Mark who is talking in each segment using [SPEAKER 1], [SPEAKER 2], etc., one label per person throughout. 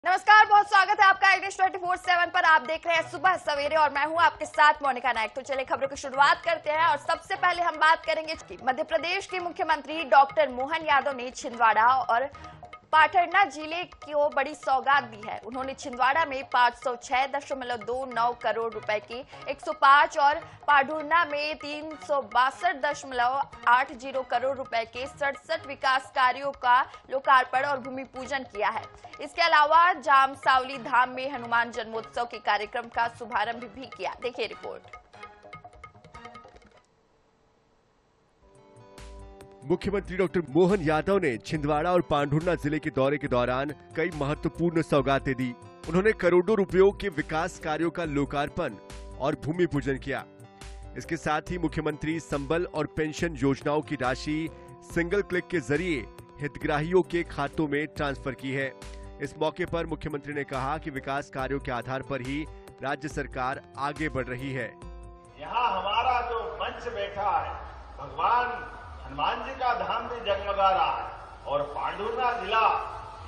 [SPEAKER 1] नमस्कार, बहुत स्वागत है आपका इंग्लिश 24/7 पर। आप देख रहे हैं सुबह सवेरे और मैं हूं आपके साथ मोनिका नायक। तो चलिए खबरों की शुरुआत करते हैं और सबसे पहले हम बात करेंगे कि मध्य प्रदेश के मुख्यमंत्री डॉक्टर मोहन यादव ने छिंदवाड़ा और पाटरना जिले को बड़ी सौगात दी है। उन्होंने छिंदवाड़ा में 506.29 करोड़ रुपए की 105 और पाडुरना में 362.80 करोड़ रुपए के 67 विकास कार्यों का लोकार्पण और भूमि पूजन किया है। इसके अलावा जामसावली धाम में हनुमान जन्मोत्सव के कार्यक्रम का शुभारंभ भी किया। देखिए रिपोर्ट।
[SPEAKER 2] मुख्यमंत्री डॉक्टर मोहन यादव ने छिंदवाड़ा और पांढुर्ना जिले के दौरे के दौरान कई महत्वपूर्ण सौगातें दी। उन्होंने करोड़ों रुपयों के विकास कार्यों का लोकार्पण और भूमि पूजन किया। इसके साथ ही मुख्यमंत्री संबल और पेंशन योजनाओं की राशि सिंगल क्लिक के जरिए हितग्राहियों के खातों में ट्रांसफर की है। इस मौके पर मुख्यमंत्री ने कहा कि विकास कार्यों के आधार पर ही राज्य सरकार आगे बढ़ रही है।
[SPEAKER 3] यहाँ हमारा जो मंच बैठा है, भगवान हनुमान जी का धाम भी जगमगा रहा है। और पांडुरना जिला,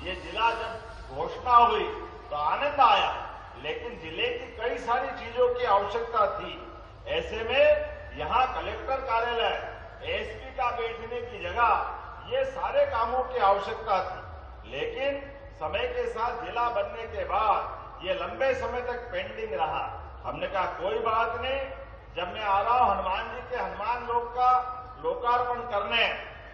[SPEAKER 3] ये जिला जब घोषणा हुई तो आनंद आया, लेकिन जिले की कई सारी चीजों की आवश्यकता थी। ऐसे में यहाँ कलेक्टर कार्यालय, एसपी का बैठने की जगह, ये सारे कामों की आवश्यकता थी। लेकिन समय के साथ जिला बनने के बाद ये लंबे समय तक पेंडिंग रहा। हमने कहा कोई बात नहीं, जब मैं आ रहा हूं हनुमान जी के हनुमान लोक का लोकार्पण करने,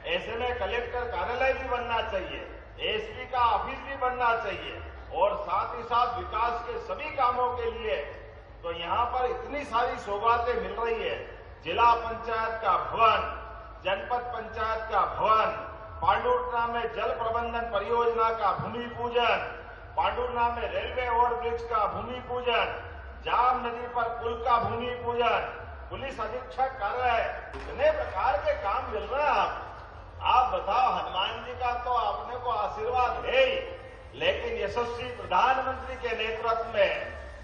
[SPEAKER 3] ऐसे में कलेक्टर कार्यालय भी बनना चाहिए, एसपी का ऑफिस भी बनना चाहिए और साथ ही साथ विकास के सभी कामों के लिए। तो यहाँ पर इतनी सारी सौगातें मिल रही है। जिला पंचायत का भवन, जनपद पंचायत का भवन, पांडुरना में जल प्रबंधन परियोजना का भूमि पूजन, पांडुरना में रेलवे ओवरब्रिज का भूमि पूजन, जाम नदी पर पुल का भूमि पूजन, पुलिस अधीक्षक कार्यालय, इतने प्रकार के काम मिल रहे हैं। आप बताओ, हनुमान जी का तो अपने को आशीर्वाद है ही, लेकिन यशस्वी प्रधानमंत्री के नेतृत्व में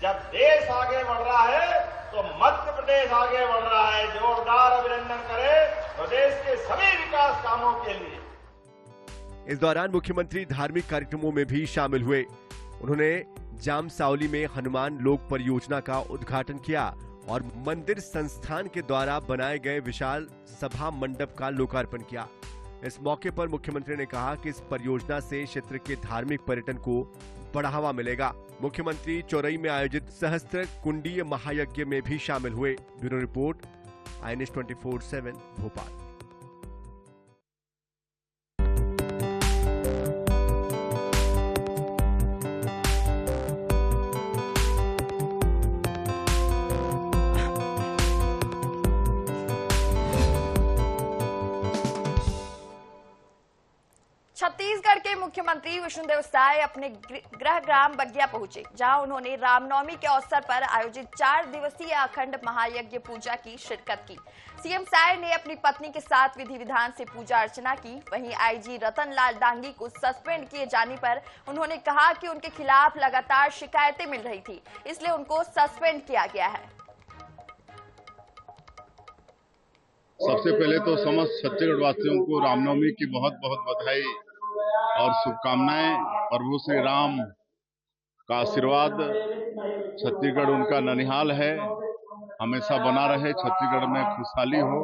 [SPEAKER 3] जब देश आगे बढ़ रहा है तो मध्य प्रदेश आगे बढ़ रहा है। जोरदार अभिनंदन करें प्रदेश के सभी विकास कामों के लिए।
[SPEAKER 2] इस दौरान मुख्यमंत्री धार्मिक कार्यक्रमों में भी शामिल हुए। उन्होंने जामसावली में हनुमान लोक परियोजना का उद्घाटन किया और मंदिर संस्थान के द्वारा बनाए गए विशाल सभा मंडप का लोकार्पण किया। इस मौके पर मुख्यमंत्री ने कहा कि इस परियोजना से क्षेत्र के धार्मिक पर्यटन को बढ़ावा मिलेगा। मुख्यमंत्री चौरई में आयोजित सहस्त्र कुंडीय महायज्ञ में भी शामिल हुए। Bureau report, INS 24/7 Bhopal.
[SPEAKER 1] Chhattisgarh के मुख्यमंत्री विष्णुदेव साय अपने गृह ग्राम बगिया पहुंचे, जहां उन्होंने रामनवमी के अवसर पर आयोजित 4 दिवसीय अखंड महायज्ञ पूजा की शिरकत की। सीएम साय ने अपनी पत्नी के साथ विधि विधान से पूजा अर्चना की। वहीं आईजी रतनलाल डांगी को सस्पेंड किए जाने पर उन्होंने कहा कि उनके खिलाफ लगातार शिकायतें मिल रही थी, इसलिए उनको सस्पेंड किया गया है।
[SPEAKER 4] सबसे पहले तो समस्त छत्तीसगढ़ वासियों को रामनवमी की बहुत बहुत बधाई और शुभकामनाएं। प्रभु श्री राम का आशीर्वाद, छत्तीसगढ़ उनका ननिहाल है, हमेशा बना रहे, छत्तीसगढ़ में खुशहाली हो।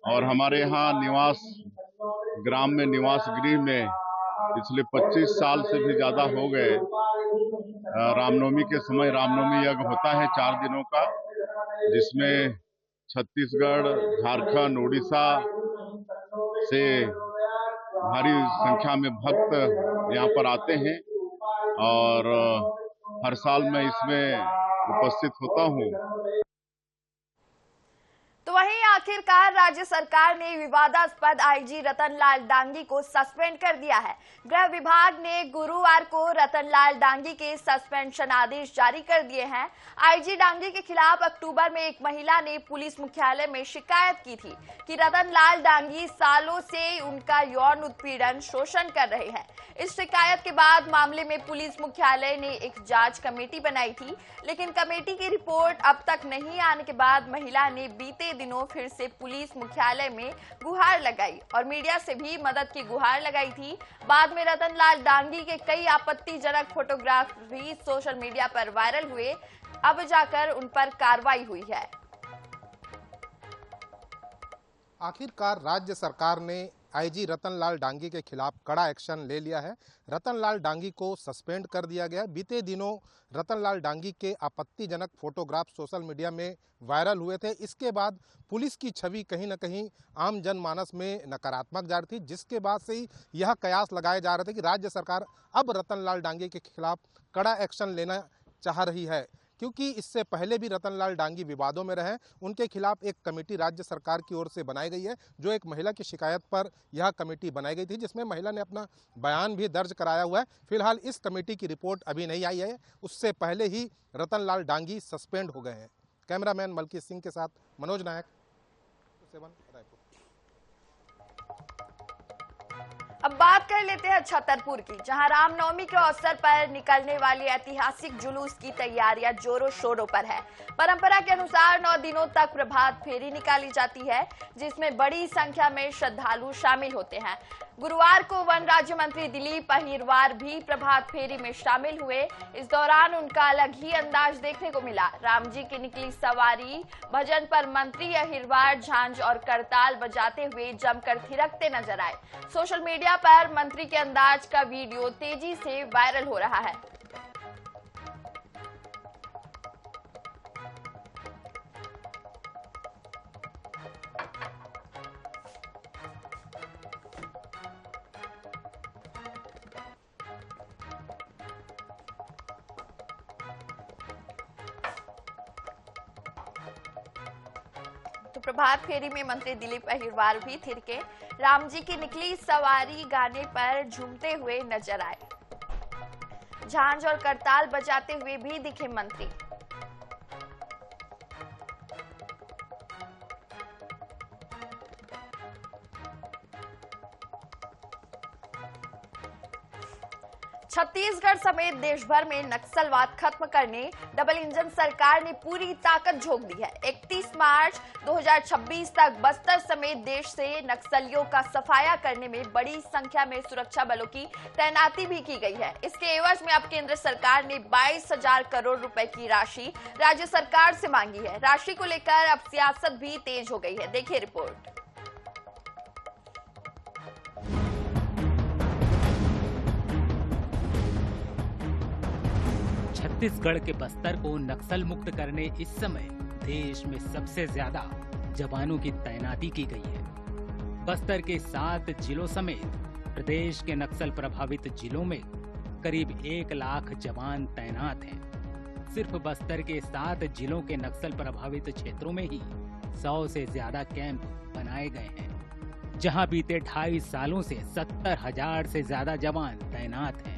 [SPEAKER 4] और हमारे यहाँ निवास ग्राम में, निवास गृह में पिछले 25 साल से भी ज्यादा हो गए रामनवमी के समय रामनवमी यज्ञ होता है 4 दिनों का, जिसमें छत्तीसगढ़, झारखंड, उड़ीसा से भारी संख्या में भक्त यहाँ पर आते हैं और हर साल मैं इसमें उपस्थित होता हूँ।
[SPEAKER 1] तो वहीं आखिरकार राज्य सरकार ने विवादास्पद आईजी रतनलाल डांगी को सस्पेंड कर दिया है। गृह विभाग ने गुरुवार को रतनलाल डांगी के सस्पेंशन आदेश जारी कर दिए हैं। आईजी डांगी के खिलाफ अक्टूबर में एक महिला ने पुलिस मुख्यालय में शिकायत की थी कि रतनलाल डांगी सालों से उनका यौन उत्पीड़न, शोषण कर रहे हैं। इस शिकायत के बाद मामले में पुलिस मुख्यालय ने एक जांच कमेटी बनाई थी, लेकिन कमेटी की रिपोर्ट अब तक नहीं आने के बाद महिला ने बीते दिनों फिर से पुलिस मुख्यालय में गुहार लगाई और मीडिया से भी मदद की गुहार लगाई थी। बाद में रतनलाल डांगी के कई आपत्तिजनक फोटोग्राफ भी सोशल मीडिया पर वायरल हुए। अब जाकर उन पर कार्रवाई हुई है।
[SPEAKER 5] आखिरकार राज्य सरकार ने आईजी रतनलाल डांगी के खिलाफ कड़ा एक्शन ले लिया है। रतनलाल डांगी को सस्पेंड कर दिया गया। बीते दिनों रतनलाल डांगी के आपत्तिजनक फोटोग्राफ सोशल मीडिया में वायरल हुए थे। इसके बाद पुलिस की छवि कहीं न कहीं आम जनमानस में नकारात्मक जा रही थी, जिसके बाद से ही यह कयास लगाए जा रहे थे कि राज्य सरकार अब रतनलाल डांगी के खिलाफ कड़ा एक्शन लेना चाह रही है, क्योंकि इससे पहले भी रतनलाल डांगी विवादों में रहे। उनके खिलाफ एक कमेटी राज्य सरकार की ओर से बनाई गई है, जो एक महिला की शिकायत पर यह कमेटी बनाई गई थी, जिसमें महिला ने अपना बयान भी दर्ज कराया हुआ है। फिलहाल इस कमेटी की रिपोर्ट अभी नहीं आई है, उससे पहले ही रतनलाल डांगी सस्पेंड हो गए हैं। कैमरामैन मलकी सिंह के साथ मनोज नायक, 7 रायपुर।
[SPEAKER 1] अब बात कर लेते हैं छतरपुर की, जहां रामनवमी के अवसर पर निकलने वाली ऐतिहासिक जुलूस की तैयारियां जोरों शोरों पर है। परंपरा के अनुसार 9 दिनों तक प्रभात फेरी निकाली जाती है, जिसमें बड़ी संख्या में श्रद्धालु शामिल होते हैं। गुरुवार को वन राज्य मंत्री दिलीप अहिरवार भी प्रभात फेरी में शामिल हुए। इस दौरान उनका अलग ही अंदाज देखने को मिला। राम जी की निकली सवारी भजन पर मंत्री अहिरवार झांझ और करताल बजाते हुए जमकर थिरकते नजर आए। सोशल मीडिया पर मंत्री के अंदाज का वीडियो तेजी से वायरल हो रहा है। तो प्रभात फेरी में मंत्री दिलीप अहिरवार भी थिरके राम जी की निकली सवारी गाने पर झूमते हुए नजर आए। झांझ और करताल बजाते हुए भी दिखे मंत्री। छत्तीसगढ़ समेत देश भर में नक्सलवाद खत्म करने डबल इंजन सरकार ने पूरी ताकत झोंक दी है। 31 मार्च 2026 तक बस्तर समेत देश से नक्सलियों का सफाया करने में बड़ी संख्या में सुरक्षा बलों की तैनाती भी की गई है। इसके एवज में अब केंद्र सरकार ने 22,000 करोड़ रुपए की राशि राज्य सरकार से मांगी है। राशि को लेकर अब सियासत भी तेज हो गई है। देखिए रिपोर्ट।
[SPEAKER 6] छत्तीसगढ़ के बस्तर को नक्सल मुक्त करने इस समय देश में सबसे ज्यादा जवानों की तैनाती की गई है। बस्तर के 7 जिलों समेत प्रदेश के नक्सल प्रभावित जिलों में करीब 1 लाख जवान तैनात हैं। सिर्फ बस्तर के 7 जिलों के नक्सल प्रभावित क्षेत्रों में ही 100 से ज्यादा कैंप बनाए गए हैं, जहां बीते 2.5 सालों से 70,000 से ज्यादा जवान तैनात हैं।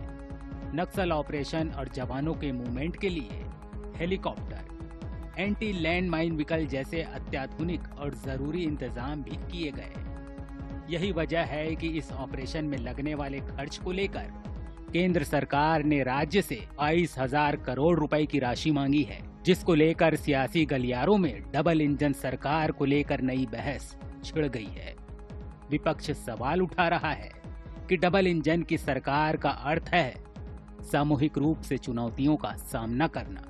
[SPEAKER 6] नक्सल ऑपरेशन और जवानों के मूवमेंट के लिए helicopter, anti land mine vehicle जैसे अत्याधुनिक और जरूरी इंतजाम भी किए गए। यही वजह है कि इस ऑपरेशन में लगने वाले खर्च को लेकर केंद्र सरकार ने राज्य से 22,000 करोड़ रुपए की राशि मांगी है, जिसको लेकर सियासी गलियारों में डबल इंजन सरकार को लेकर नई बहस छिड़ गई है। विपक्ष सवाल उठा रहा है कि डबल इंजन की सरकार का अर्थ है सामूहिक रूप से चुनौतियों का सामना करना।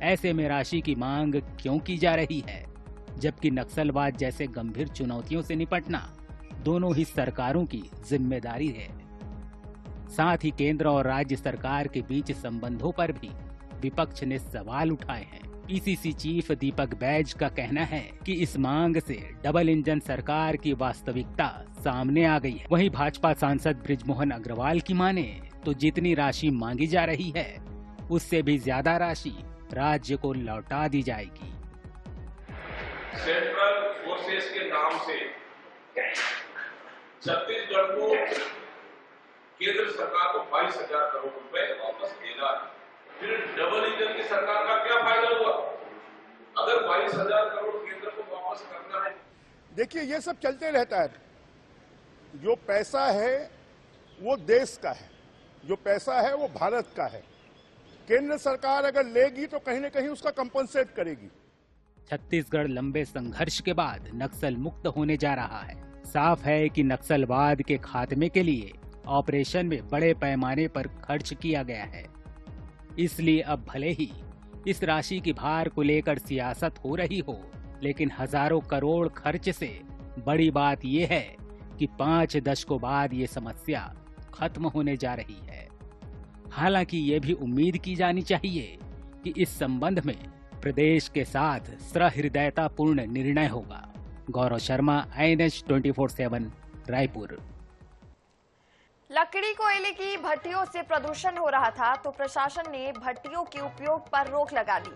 [SPEAKER 6] ऐसे में राशि की मांग क्यों की जा रही है, जबकि नक्सलवाद जैसे गंभीर चुनौतियों से निपटना दोनों ही सरकारों की जिम्मेदारी है। साथ ही केंद्र और राज्य सरकार के बीच संबंधों पर भी विपक्ष ने सवाल उठाए हैं। पीसीसी चीफ दीपक बैज का कहना है कि इस मांग से डबल इंजन सरकार की वास्तविकता सामने आ गई है। वहीं भाजपा सांसद बृजमोहन अग्रवाल की माने तो जितनी राशि मांगी जा रही है, उससे भी ज्यादा राशि राज्य को लौटा दी जाएगी।
[SPEAKER 7] सेंट्रल फोर्सेस के नाम से छत्तीसगढ़ को केंद्र सरकार को 22,000 करोड़ रुपए वापस देना है। फिर डबल इंजन की सरकार का क्या फायदा हुआ अगर 22,000 करोड़ केंद्र को वापस करना है?
[SPEAKER 8] देखिए, ये सब चलते रहता है। जो पैसा है वो देश का है, जो पैसा है वो भारत का है। केंद्र सरकार अगर लेगी तो कहीं न कहीं उसका कंपनसेट करेगी।
[SPEAKER 6] छत्तीसगढ़ लंबे संघर्ष के बाद नक्सल मुक्त होने जा रहा है। साफ है कि नक्सलवाद के खात्मे के लिए ऑपरेशन में बड़े पैमाने पर खर्च किया गया है। इसलिए अब भले ही इस राशि की भार को लेकर सियासत हो रही हो, लेकिन हजारों करोड़ खर्च से बड़ी बात यह है कि 5 दशकों बाद ये समस्या खत्म होने जा रही है। हालांकि ये भी उम्मीद की जानी चाहिए कि इस संबंध में प्रदेश के साथ सहृदयतापूर्ण निर्णय होगा। गौरव शर्मा, INH 24/7, रायपुर।
[SPEAKER 1] लकड़ी कोयले की भट्टियों से प्रदूषण हो रहा था तो प्रशासन ने भट्टियों के उपयोग पर रोक लगा दी,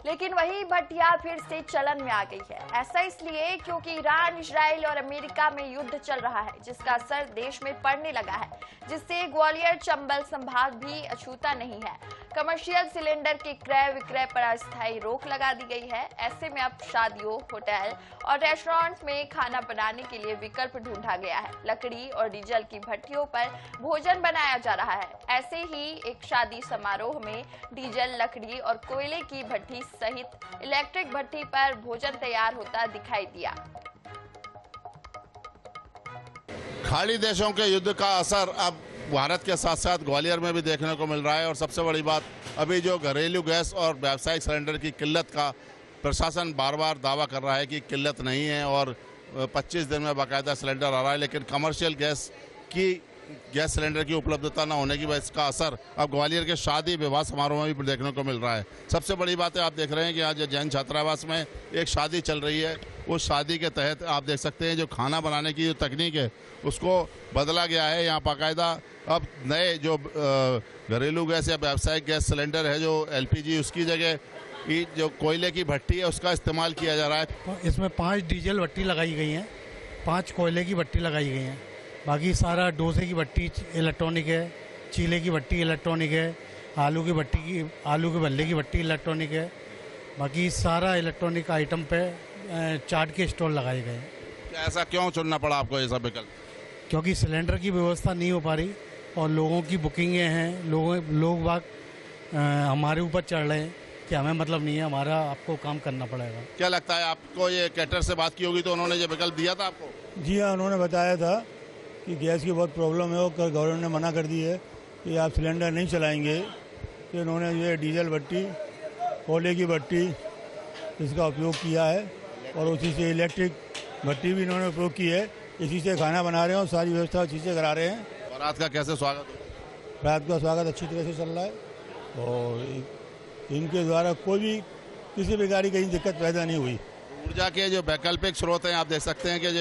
[SPEAKER 1] लेकिन वही भट्टियां फिर से चलन में आ गई है। ऐसा इसलिए क्योंकि ईरान, इजराइल और अमेरिका में युद्ध चल रहा है, जिसका असर देश में पड़ने लगा है, जिससे ग्वालियर चंबल संभाग भी अछूता नहीं है। कमर्शियल सिलेंडर के क्रय विक्रय पर अस्थायी रोक लगा दी गई है। ऐसे में अब शादियों, होटल और रेस्टोरेंट्स में खाना बनाने के लिए विकल्प ढूंढा गया है। लकड़ी और डीजल की भट्टियों पर भोजन बनाया जा रहा है। ऐसे ही एक शादी समारोह में डीजल, लकड़ी और कोयले की भट्टी सहित इलेक्ट्रिक भट्टी पर भोजन तैयार होता दिखाई दिया।
[SPEAKER 4] खाड़ी देशों के युद्ध का असर अब भारत के साथ साथ ग्वालियर में भी देखने को मिल रहा है। और सबसे बड़ी बात, अभी जो घरेलू गैस और व्यावसायिक सिलेंडर की किल्लत का प्रशासन बार बार दावा कर रहा है कि किल्लत नहीं है और 25 दिन में बाकायदा सिलेंडर आ रहा है, लेकिन कमर्शियल गैस सिलेंडर की उपलब्धता न होने की वजह से इसका असर अब ग्वालियर के शादी विवाह समारोह में भी देखने को मिल रहा है। सबसे बड़ी बात है, आप देख रहे हैं कि आज जैन छात्रावास में एक शादी चल रही है। उस शादी के तहत आप देख सकते हैं जो खाना बनाने की जो तकनीक है उसको बदला गया है। यहाँ बाकायदा अब नए जो घरेलू गैस या व्यावसायिक गैस सिलेंडर है, जो LPG, उसकी जगह जो कोयले की भट्टी है उसका इस्तेमाल किया जा रहा है।
[SPEAKER 9] इसमें 5 डीजल भट्टी लगाई गई हैं, 5 कोयले की भट्टी लगाई गई हैं, बाकी सारा डोसे की भट्टी इलेक्ट्रॉनिक है, चीले की भट्टी इलेक्ट्रॉनिक है, आलू के भल्ले की भट्टी इलेक्ट्रॉनिक है, बाकी सारा इलेक्ट्रॉनिक आइटम पे चाट के स्टॉल लगाए गए।
[SPEAKER 4] ऐसा क्यों चुनना पड़ा आपको ये सब विकल्प?
[SPEAKER 9] क्योंकि सिलेंडर की व्यवस्था नहीं हो पा रही और लोगों की बुकिंगें हैं, लोग बाग हमारे ऊपर चढ़ रहे हैं कि हमें मतलब नहीं है, हमारा आपको काम करना पड़ेगा।
[SPEAKER 4] क्या लगता है आपको, ये कैटर से बात की होगी तो उन्होंने ये विकल्प दिया था आपको?
[SPEAKER 10] जी हाँ, उन्होंने बताया था कि गैस की बहुत प्रॉब्लम है और गवर्नमेंट ने मना कर दी है कि आप सिलेंडर नहीं चलाएंगे। तो इन्होंने ये डीजल भट्टी, कोयले की भट्टी इसका उपयोग किया है और उसी से इलेक्ट्रिक भट्टी भी इन्होंने उपयोग की है। इसी से खाना बना रहे हैं और सारी व्यवस्था उसी से करा रहे हैं।
[SPEAKER 4] और रात का कैसे स्वागत?
[SPEAKER 10] रात का स्वागत अच्छी तरह से चल रहा है और इनके द्वारा कोई भी किसी प्रकार की कहीं दिक्कत पैदा नहीं हुई।
[SPEAKER 4] ऊर्जा के जो वैकल्पिक स्रोत हैं, आप देख सकते हैं कि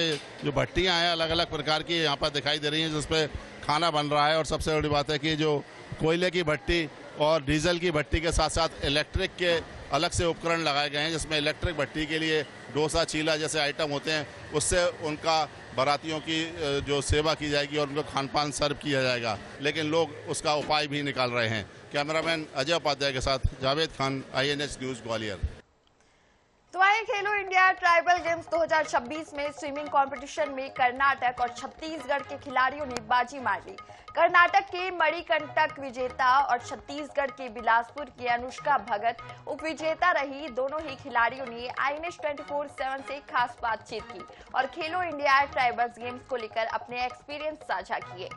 [SPEAKER 4] जो भट्टियां हैं अलग अलग प्रकार की यहाँ पर दिखाई दे रही हैं जिसपे खाना बन रहा है। और सबसे बड़ी बात है कि जो कोयले की भट्टी और डीजल की भट्टी के साथ साथ इलेक्ट्रिक के अलग से उपकरण लगाए गए हैं, जिसमें इलेक्ट्रिक भट्टी के लिए डोसा, चीला जैसे आइटम होते हैं, उससे उनका बारातियों की जो सेवा की जाएगी और उनको खान पान सर्व किया जाएगा। लेकिन लोग उसका उपाय भी निकाल रहे हैं। कैमरामैन अजय उपाध्याय के साथ जावेद खान, INH न्यूज़ ग्वालियर।
[SPEAKER 1] तो आए खेलो इंडिया ट्राइबल गेम्स 2026 में स्विमिंग कंपटीशन में कर्नाटक और छत्तीसगढ़ के खिलाड़ियों ने बाजी मार ली। कर्नाटक के मणिकंटक विजेता और छत्तीसगढ़ के बिलासपुर की अनुष्का भगत उपविजेता रही। दोनों ही खिलाड़ियों ने INH 24/7 से खास बातचीत की और खेलो इंडिया ट्राइबल गेम्स को लेकर अपने एक्सपीरियंस साझा किए।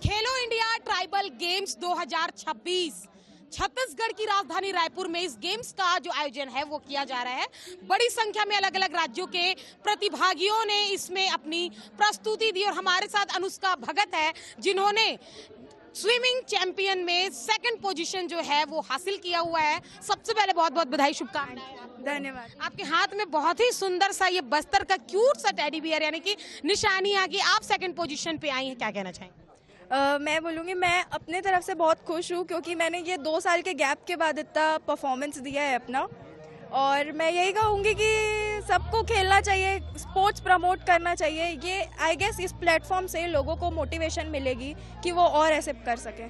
[SPEAKER 11] खेलो इंडिया ट्राइबल गेम्स 2026 छत्तीसगढ़ की राजधानी रायपुर में इस गेम्स का जो आयोजन है वो किया जा रहा है। बड़ी संख्या में अलग अलग राज्यों के प्रतिभागियों ने इसमें अपनी प्रस्तुति दी और हमारे साथ अनुष्का भगत है जिन्होंने स्विमिंग चैंपियन में 2nd पोजीशन जो है वो हासिल किया हुआ है। सबसे पहले बहुत बहुत बधाई, शुभकामनाएं।
[SPEAKER 12] धन्यवाद।
[SPEAKER 11] आपके हाथ में बहुत ही सुंदर सा ये बस्तर का क्यूट सा टेडी बियर यानी कि निशानी आ गई, आप 2nd पोजीशन पे आई हैं, क्या कहना चाहेंगे?
[SPEAKER 12] मैं बोलूँगी मैं अपने तरफ से बहुत खुश हूँ क्योंकि मैंने ये 2 साल के गैप के बाद इतना परफॉर्मेंस दिया है अपना। और मैं यही कहूँगी कि सबको खेलना चाहिए, स्पोर्ट्स प्रमोट करना चाहिए। ये आई गेस इस प्लेटफॉर्म से लोगों को मोटिवेशन मिलेगी कि वो और ऐसे कर सकें।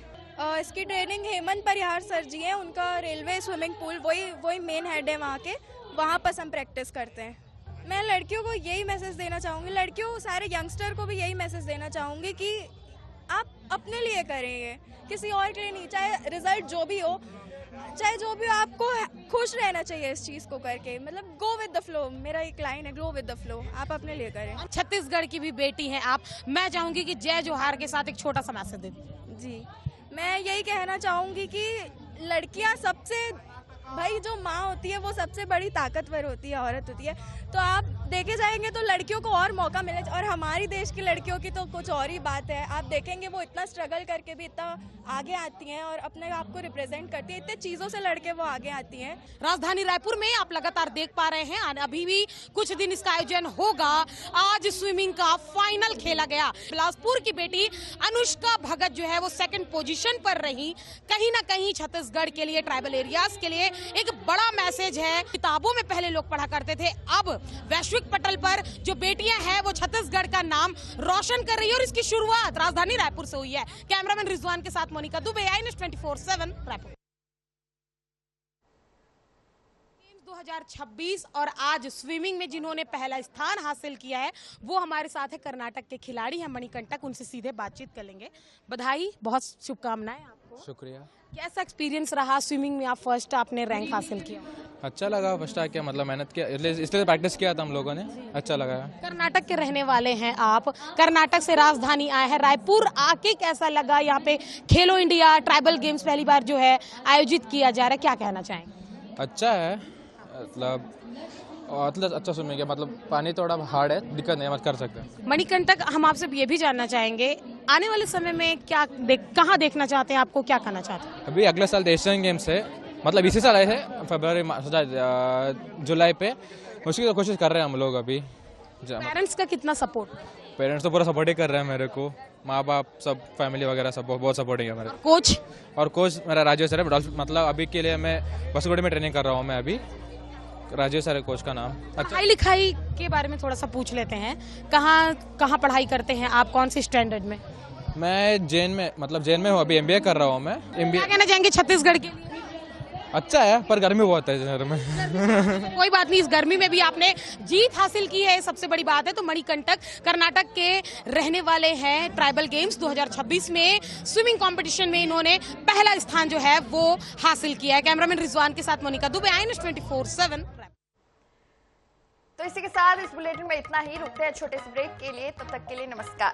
[SPEAKER 12] इसकी ट्रेनिंग हेमंत परिहार सर जी हैं, उनका रेलवे स्विमिंग पूल वही मेन हेड है वहाँ के, वहाँ पर हम प्रैक्टिस करते हैं। मैं लड़कियों को यही मैसेज देना चाहूँगी, लड़कियों सारे यंगस्टर को भी यही मैसेज देना चाहूँगी कि आप अपने लिए करेंगे, किसी और के लिए नहीं। चाहे रिजल्ट जो भी हो, चाहे जो भी हो, आपको खुश रहना चाहिए इस चीज को करके। मतलब गो विद द फ्लो, मेरा एक लाइन है, गो विद द फ्लो। आप अपने लिए करें।
[SPEAKER 11] छत्तीसगढ़ की भी बेटी हैं आप, मैं चाहूंगी कि जय जोहार के साथ एक छोटा सा मैसेज दे दीजिए।
[SPEAKER 12] जी, मैं यही कहना चाहूंगी कि लड़कियां सबसे, भाई जो माँ होती है वो सबसे बड़ी ताकतवर होती है, औरत होती है। तो आप देखे जाएंगे तो लड़कियों को और मौका मिले, और हमारी देश की लड़कियों की तो कुछ और ही बात है। आप देखेंगे वो इतना स्ट्रगल करके भी इतना आगे आती हैं और अपने आप को रिप्रेजेंट करती हैं, इतने चीजों से लड़के वो आगे आती हैं।
[SPEAKER 11] राजधानी रायपुर में आप लगातार देख पा रहे हैं, अभी भी कुछ दिन इसका आयोजन होगा। आज स्विमिंग का फाइनल खेला गया। बिलासपुर की बेटी अनुष्का भगत जो है वो सेकंड पोजीशन पर रही। कहीं ना कहीं छत्तीसगढ़ के लिए, ट्राइबल एरियाज के लिए एक बड़ा मैसेज है। किताबों में पहले लोग पढ़ा करते थे, अब वैश्विक पटल पर जो बेटियां हैं वो छत्तीसगढ़ का नाम रोशन कर रही है, और इसकी शुरुआत राजधानी रायपुर से हुई है। कैमरामैन रिजवान के साथ मोनिका दुबे, INS 24/7 रायपुर। 2026 और आज स्विमिंग में जिन्होंने पहला स्थान हासिल किया है वो हमारे साथ है कर्नाटक के खिलाड़ी हैं मणिकंटक। उनसे सीधे बातचीत कर लेंगे। बधाई, बहुत शुभकामनाएं आपको।
[SPEAKER 13] शुक्रिया।
[SPEAKER 11] कैसा एक्सपीरियंस रहा स्विमिंग में? आप फर्स्ट आपने रैंक हासिल किया।
[SPEAKER 13] अच्छा लगा, फर्स्ट आके मतलब मेहनत किया, इसलिए प्रैक्टिस किया था हम लोगों ने, अच्छा लगा।
[SPEAKER 11] कर्नाटक के रहने वाले हैं आप, कर्नाटक से राजधानी आए हैं रायपुर, आके कैसा लगा? यहाँ पे खेलो इंडिया ट्राइबल गेम्स पहली बार जो है आयोजित किया जा रहा है, क्या कहना चाहेंगे?
[SPEAKER 13] अच्छा है, मतलब अच्छा स्विमिंग है, मतलब पानी थोड़ा हार्ड है, दिक्कत नहीं, मत कर सकते हैं।
[SPEAKER 11] मणिकंटक, हम आपसे ये भी जानना चाहेंगे आने वाले समय में क्या कहाँ देखना चाहते हैं, आपको क्या करना चाहते हैं?
[SPEAKER 13] अभी अगले साल एशियन गेम्स है, मतलब इसी साल आए थे फरवरी जुलाई पे, उसकी तो कोशिश कर रहे हैं हम लोग अभी।
[SPEAKER 11] पेरेंट्स का कितना सपोर्ट?
[SPEAKER 13] पेरेंट्स तो पूरा सपोर्ट ही कर रहे हैं मेरे को, माँ बाप सब, फैमिली वगैरह सब बहुत सपोर्टिंग है मेरे।
[SPEAKER 11] कोच?
[SPEAKER 13] और कोच मेरा राजीव सर है, मतलब अभी के लिए मैं बसगुड़ी में ट्रेनिंग कर रहा हूँ मैं अभी। राजीव सर है कोच का नाम। अच्छा,
[SPEAKER 11] पढ़ाई लिखाई के बारे में थोड़ा सा पूछ लेते हैं। कहाँ पढ़ाई करते हैं आप, कौन सी स्टैंडर्ड में?
[SPEAKER 13] मैं जैन में हूँ, अभी MBA कर रहा हूँ मैं।
[SPEAKER 11] क्या कहना चाहेंगे छत्तीसगढ़ के लिए?
[SPEAKER 13] अच्छा है, पर गर्मी बहुत है शहर में।
[SPEAKER 11] कोई बात नहीं, इस गर्मी में भी आपने जीत हासिल की है, सबसे बड़ी बात है। तो मणिकंटक कर्नाटक के रहने वाले हैं। ट्राइबल गेम्स 2026 में स्विमिंग कंपटीशन में इन्होंने पहला स्थान जो है वो हासिल किया है। कैमरामैन रिजवान के साथ मोनिका दुबे, INS 24/7।
[SPEAKER 1] तो इसी के साथ इस बुलेटिन में इतना ही। रुकते हैं छोटे से ब्रेक के लिए, तब तक के लिए नमस्कार।